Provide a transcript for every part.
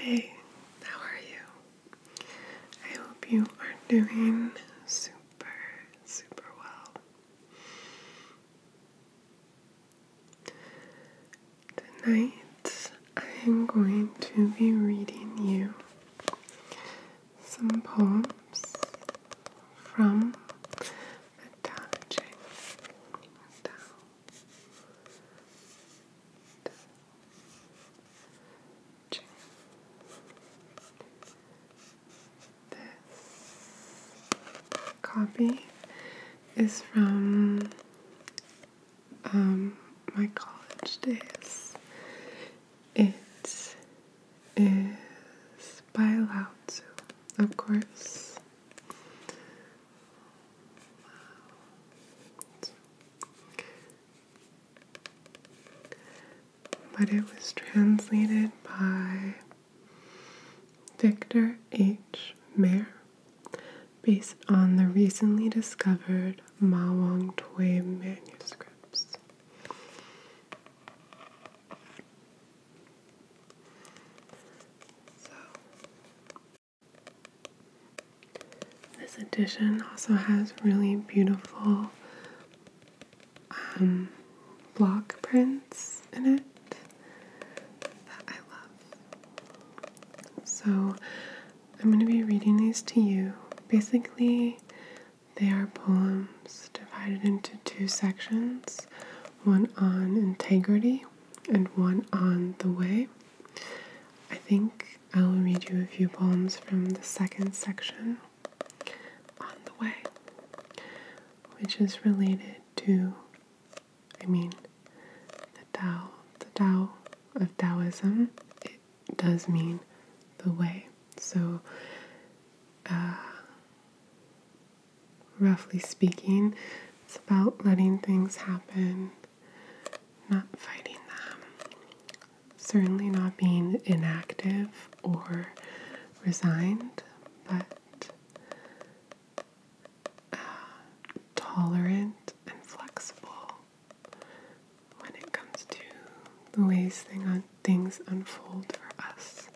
Hey, how are you? I hope you are doing super well. Tonight, I am going to be reading you some poems from the Tao Te Ching. Copy is from my college days. It is by Lao Tzu, of course. But it was translated by Victor H. Mayer, based on the recently discovered Mauve manuscripts. So, this edition also has really beautiful block prints in it that I love. So, I'm going to be reading these to you. Basically, they are poems divided into two sections, one on integrity and one on the way. I think I will read you a few poems from the second section on the way, which is related to, the Tao of Taoism. It does mean the way. So, roughly speaking, it's about letting things happen, not fighting them, certainly not being inactive or resigned, but tolerant and flexible when it comes to the ways things unfold for us,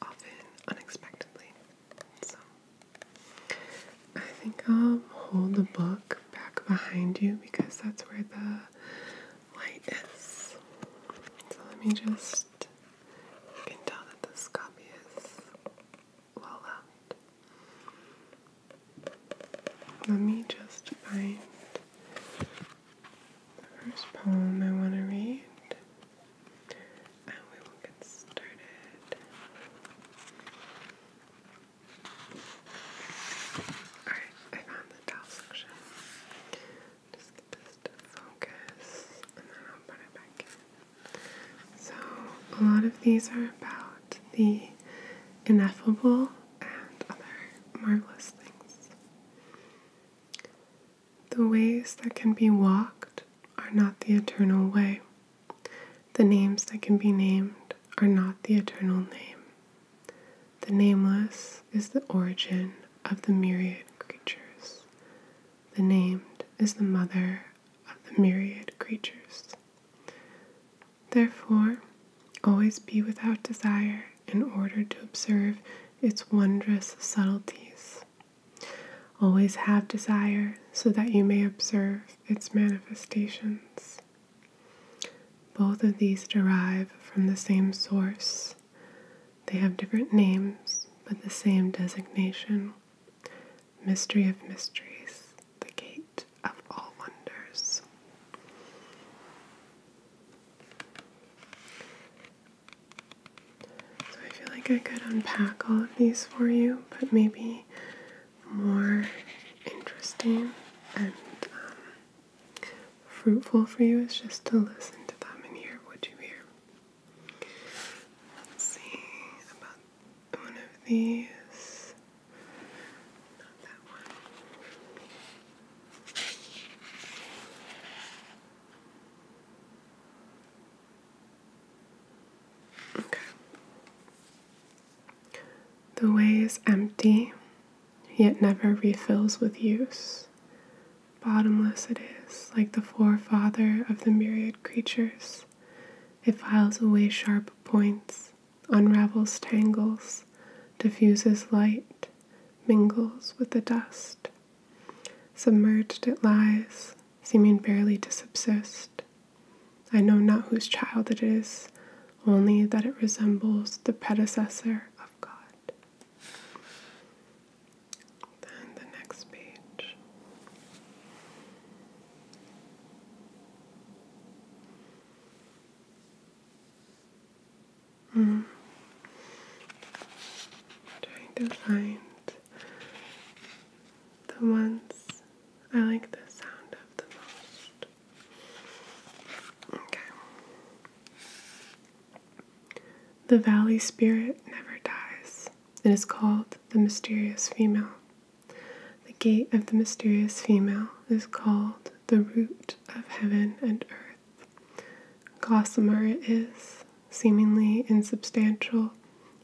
often unexpectedly. So, I think I'll hold the book back behind you because that's where the light is. So let me just, you can tell that this copy is well loved. Let me just find the first poem I want to read, and we will get started. Alright, I found the Tao section. Just get this to focus, and then I'll put it back in. So, a lot of these are about the ineffable and other marvelous things. The ways that can be walked are not the eternal way. The names that can be named are not the eternal name. The nameless is the origin of the myriad creatures. The named is the mother of the myriad creatures. Therefore, always be without desire in order to observe its wondrous subtleties. Always have desire so that you may observe its manifestations. Both of these derive from the same source. They have different names, but the same designation. Mystery of mysteries, the gate of all wonders. So I feel like I could unpack all of these for you, but maybe more interesting and fruitful for you is just to listen to them and hear what you hear. Let's see about one of these. Not that one. Okay. The way is empty, yet never refills with use. Bottomless it is, like the forefather of the myriad creatures. It files away sharp points, unravels tangles, diffuses light, mingles with the dust. Submerged it lies, seeming barely to subsist. I know not whose child it is, only that it resembles the predecessor of God. Then the next page. Trying to find the ones I like the sound of the most. Okay. The valley spirit never dies. It is called the mysterious female. The gate of the mysterious female is called the root of heaven and earth. Gossamer it is, seemingly insubstantial,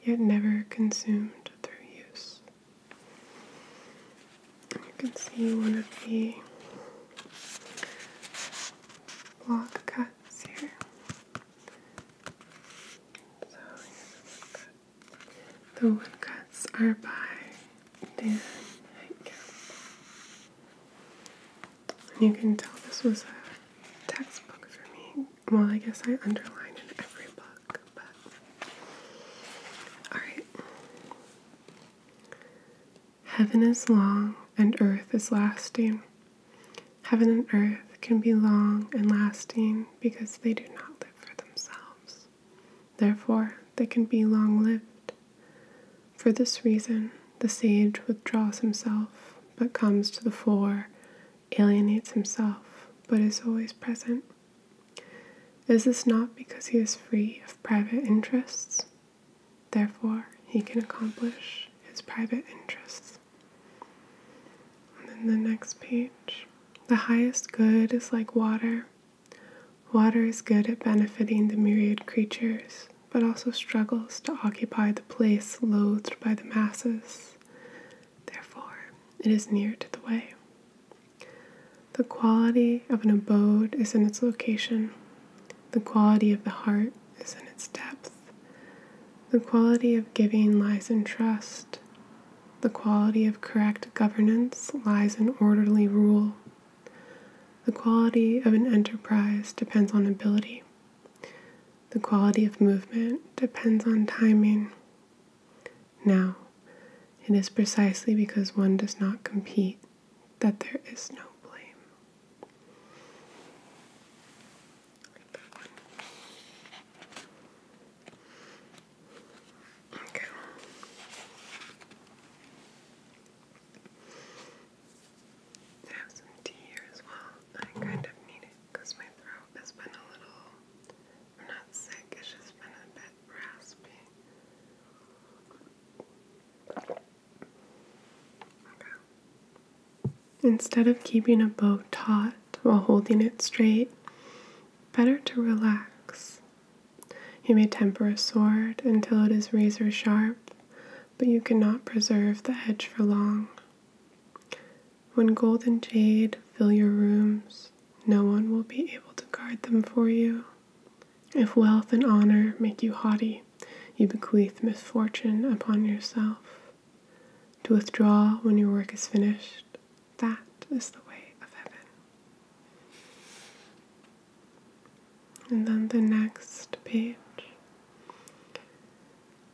yet never consumed through use. And you can see one of the block cuts here. So the woodcuts are by Dan. And you can tell this was a textbook for me. Well, I guess I underline in every book, but alright. Heaven is long and earth is lasting. Heaven and earth can be long and lasting because they do not live for themselves. Therefore, they can be long-lived. For this reason, the sage withdraws himself, but comes to the fore, alienates himself, but is always present. Is this not because he is free of private interests? Therefore, he can accomplish his private interests. And then the next page. The highest good is like water. Water is good at benefiting the myriad creatures, but also struggles to occupy the place loathed by the masses. Therefore, it is near to the way. The quality of an abode is in its location. The quality of the heart is in its depth. The quality of giving lies in trust. The quality of correct governance lies in orderly rule. The quality of an enterprise depends on ability. The quality of movement depends on timing. Now, it is precisely because one does not compete that there is no blame. Okay. I have some tea here as well. I kind of need it because my throat has been a little, I'm not sick, it's just been a bit raspy. Instead of keeping a bow taut while holding it straight, better to relax. You may temper a sword until it is razor sharp, but you cannot preserve the edge for long. When gold and jade fill your rooms, no one will be able to guard them for you. If wealth and honor make you haughty, you bequeath misfortune upon yourself. To withdraw when your work is finished, that is the way of heaven. And then the next page.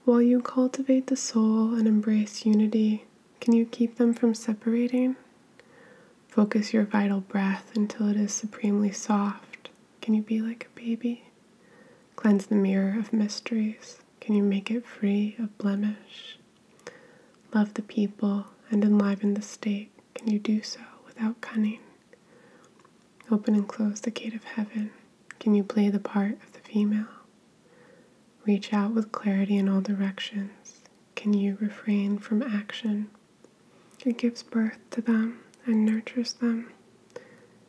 While you cultivate the soul and embrace unity, can you keep them from separating? Focus your vital breath until it is supremely soft. Can you be like a baby? Cleanse the mirror of mysteries. Can you make it free of blemish? Love the people and enliven the state. Can you do so without cunning? Open and close the gate of heaven. Can you play the part of the female? Reach out with clarity in all directions. Can you refrain from action? It gives birth to them and nurtures them.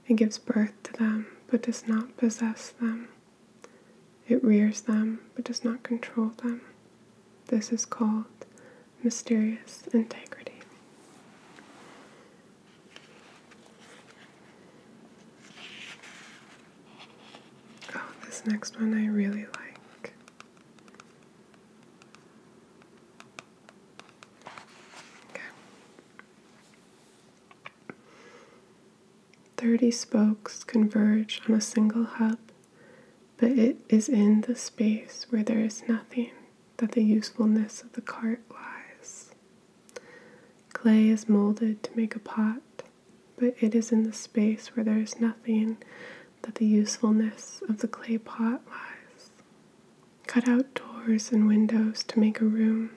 It gives birth to them but does not possess them. It rears them but does not control them. This is called mysterious integrity. Oh, this next one I really like. 30 spokes converge on a single hub, but it is in the space where there is nothing that the usefulness of the cart lies. Clay is molded to make a pot, but it is in the space where there is nothing that the usefulness of the clay pot lies. Cut out doors and windows to make a room,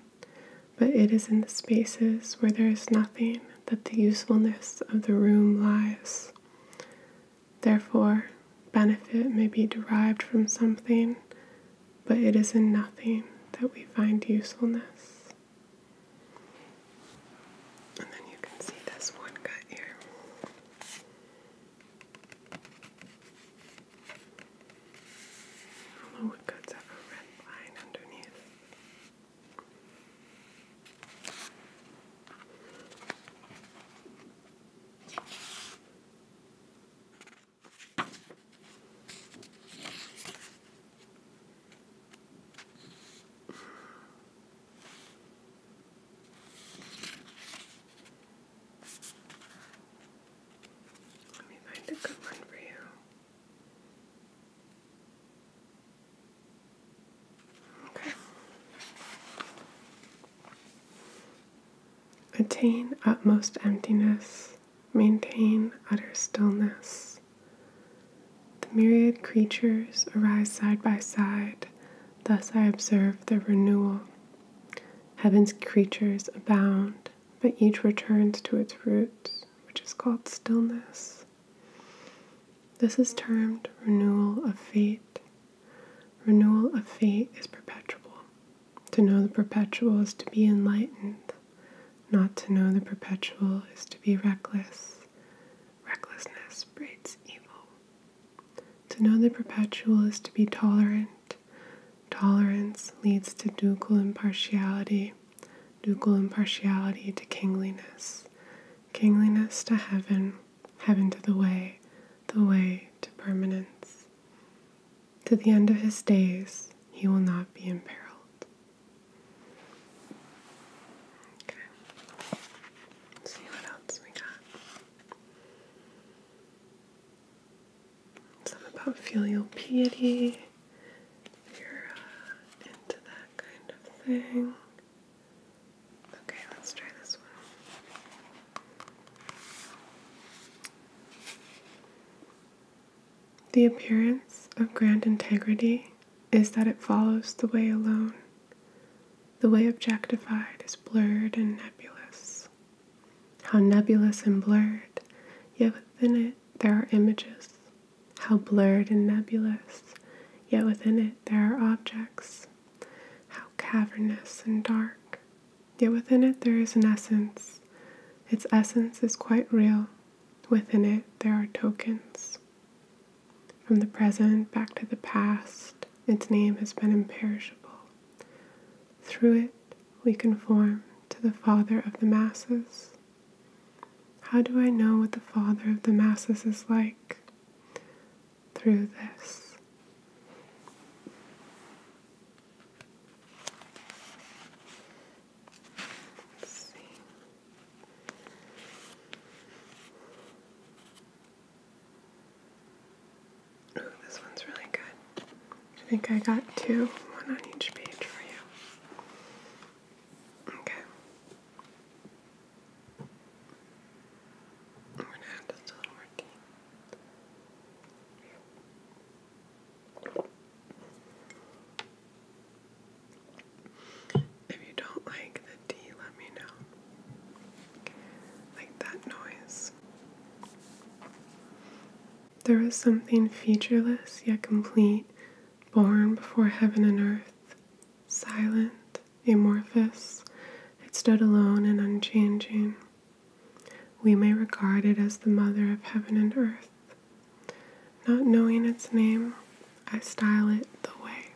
but it is in the spaces where there is nothing that the usefulness of the room lies. Therefore, benefit may be derived from something, but it is in nothing that we find usefulness. And then you can see this one cut here. All the woodcuts have a red line underneath. Let me find a good one for you. Okay. Attain utmost emptiness, maintain utter stillness. The myriad creatures arise side by side, thus I observe their renewal. Heaven's creatures abound, but each returns to its roots, which is called stillness. This is termed renewal of fate. Renewal of fate is perpetual. To know the perpetual is to be enlightened. Not to know the perpetual is to be reckless. Recklessness breeds evil. To know the perpetual is to be tolerant. Tolerance leads to ducal impartiality. Ducal impartiality to kingliness. Kingliness to heaven. Heaven to the way to permanence. To the end of his days, he will not be imperiled. See what else we got. Some about filial piety. If you're into that kind of thing. Okay, let's try this one. The appearance of grand integrity is that it follows the way alone. The way objectified is blurred and nebulous. How nebulous and blurred, yet within it there are images. How blurred and nebulous, yet within it there are objects. How cavernous and dark, yet within it there is an essence. Its essence is quite real. Within it there are tokens. From the present back to the past, its name has been imperishable. Through it, we conform to the Father of the masses. How do I know what the Father of the masses is like? Through this. Let's see. Oh, this one's really good. I think I got two, one on each page for you. Okay. I'm going to add just a little more tea. If you don't like the tea, let me know. Like that noise. There was something featureless yet complete, born before heaven and earth. Silent, amorphous, it stood alone and unchanging. We may regard it as the mother of heaven and earth. Not knowing its name, I style it the way.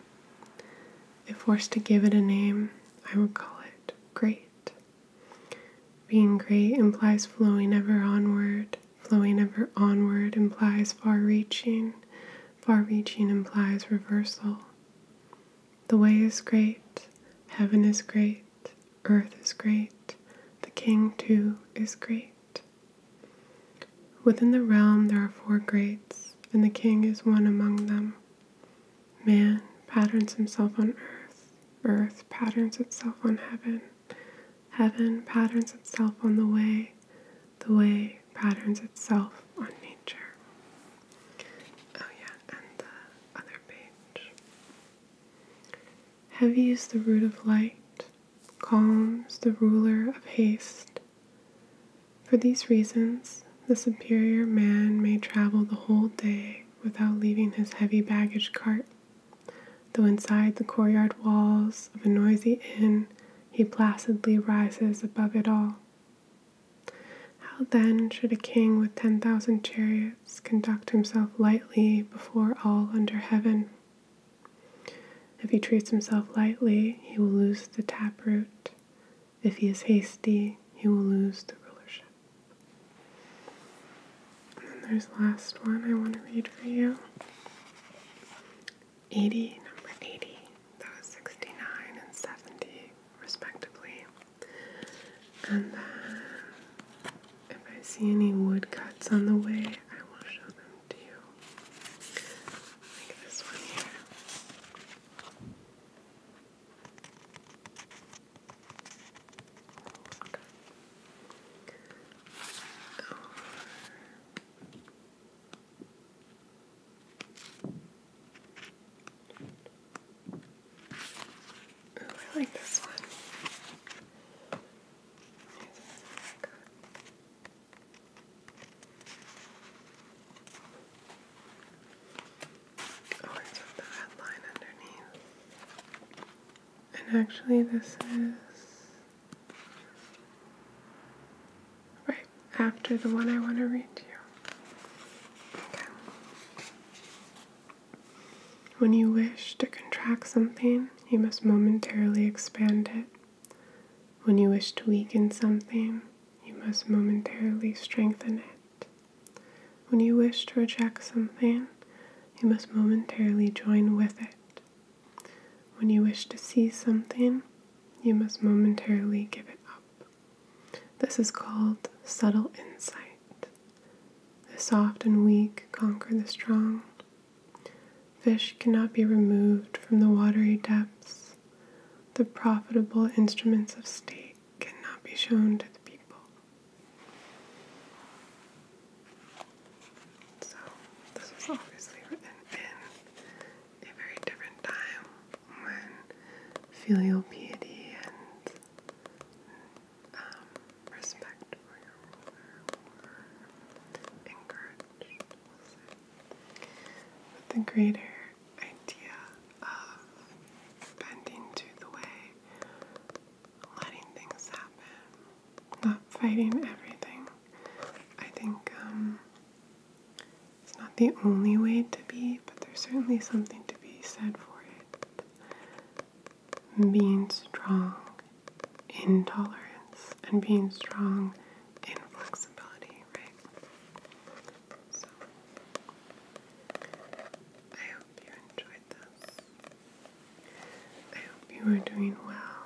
If forced to give it a name, I would call it great. Being great implies flowing ever onward. Flowing ever onward implies far-reaching. Far-reaching implies reversal. The way is great. Heaven is great. Earth is great. The King, too, is great. Within the realm there are 4 greats, and the king is one among them. Man patterns himself on earth, earth patterns itself on heaven, heaven patterns itself on the way patterns itself on nature. Oh yeah, and the other page. Heavy is the root of light, calm's the ruler of haste. For these reasons, the superior man may travel the whole day without leaving his heavy baggage cart, though inside the courtyard walls of a noisy inn he placidly rises above it all. How then should a king with 10,000 chariots conduct himself lightly before all under heaven? If he treats himself lightly, he will lose the taproot. If he is hasty, he will lose the rulership. And then there's the last one I want to read for you. 80, number 80. That was 69 and 70, respectively. And then, if I see any woodcuts on the way, I will show them to you. Like this one here. I like this one. Oh, it's with the red line underneath. And actually this is right after the one I want to read to you. Okay. When you wish to contract something, you must momentarily expand it. When you wish to weaken something, you must momentarily strengthen it. When you wish to reject something, you must momentarily join with it. When you wish to seize something, you must momentarily give it up. This is called subtle insight. The soft and weak conquer the strong. Fish cannot be removed from the watery depths. The profitable instruments of state cannot be shown to the people. So, this was obviously written in a very different time when filial piety and respect for your ruler were encouraged. But the greater idea of bending to the way, letting things happen, not fighting everything, I think it's not the only way to be, but there's certainly something to be said for it. Being strong in tolerance and being strong in flexibility, right? So, I hope you enjoyed this. I hope you are doing well.